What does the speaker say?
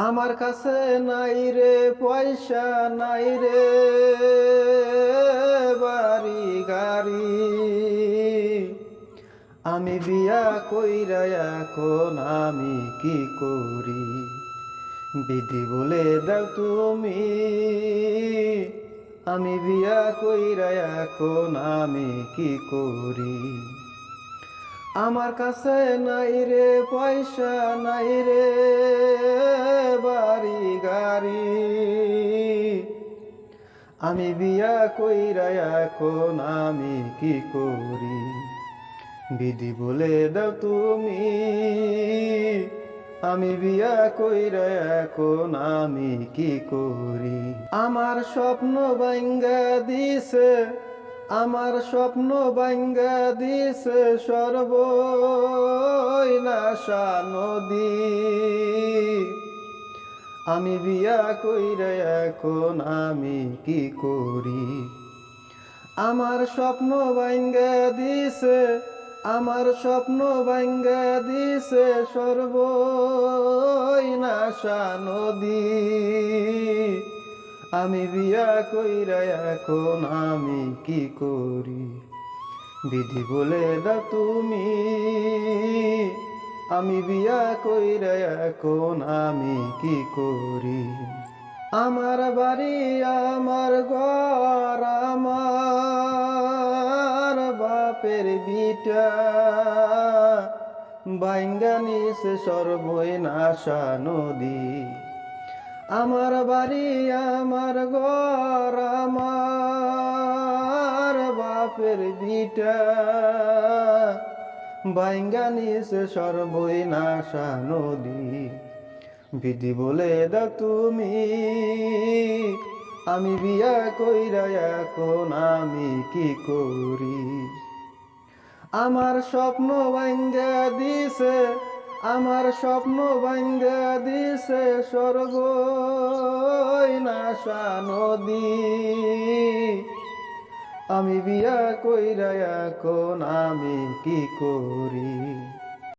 আমার কাছে নাই রে পয়সা, নাই রে বাড়ি গাড়ি। আমি বিয়া কইরা এখন আমি কি করি? বিধি বলে দাও তুমি, আমি বিয়া কইরা এখন আমি কি করি? আমার কাছে নাই রে পয়সা, নাই রে বাড়ি গাড়ি। আমি বিয়া কইরা এখন আমি কি করি? বিধি বলে দাও তুমি, আমি বিয়া কইরা এখন আমি কি করি? আমার স্বপ্ন ভাঙ্গা দিছে, আমার স্বপ্ন ভাঙ্গা দিছে সর্বনাশা নদী। আমি বিয়া কইরা এখন আমি কি করি? আমার স্বপ্ন ভাঙ্গা দিছে, আমার স্বপ্ন ভাঙ্গা দিছে সর্বনাশা নদী। আমি বিয়া কইরা এখন আমি কি করি? বিধি বলে দাও তুমি, আমি বিয়া কইরা এখন আমি কি করি? আমার বাড়ি, আমার ঘর, আমার বাপের ভিটা ভাঙ্গা নিছে সর্বনাশা নদী। আমার বাড়ি, আমার ঘর, আমার বাপের ভিটা ভাঙ্গা নিছে সর্বনাশা নদী। বিধি বলে দাও তুমি, আমি বিয়া কইরা এখন আমি কি করি? আমার স্বপ্ন ভাঙ্গা দিছে, আমার স্বপ্ন ভাঙ্গা দিছে সর্বনাশা নদী। আমি বিয়া কইরা এখন আমি কি করি?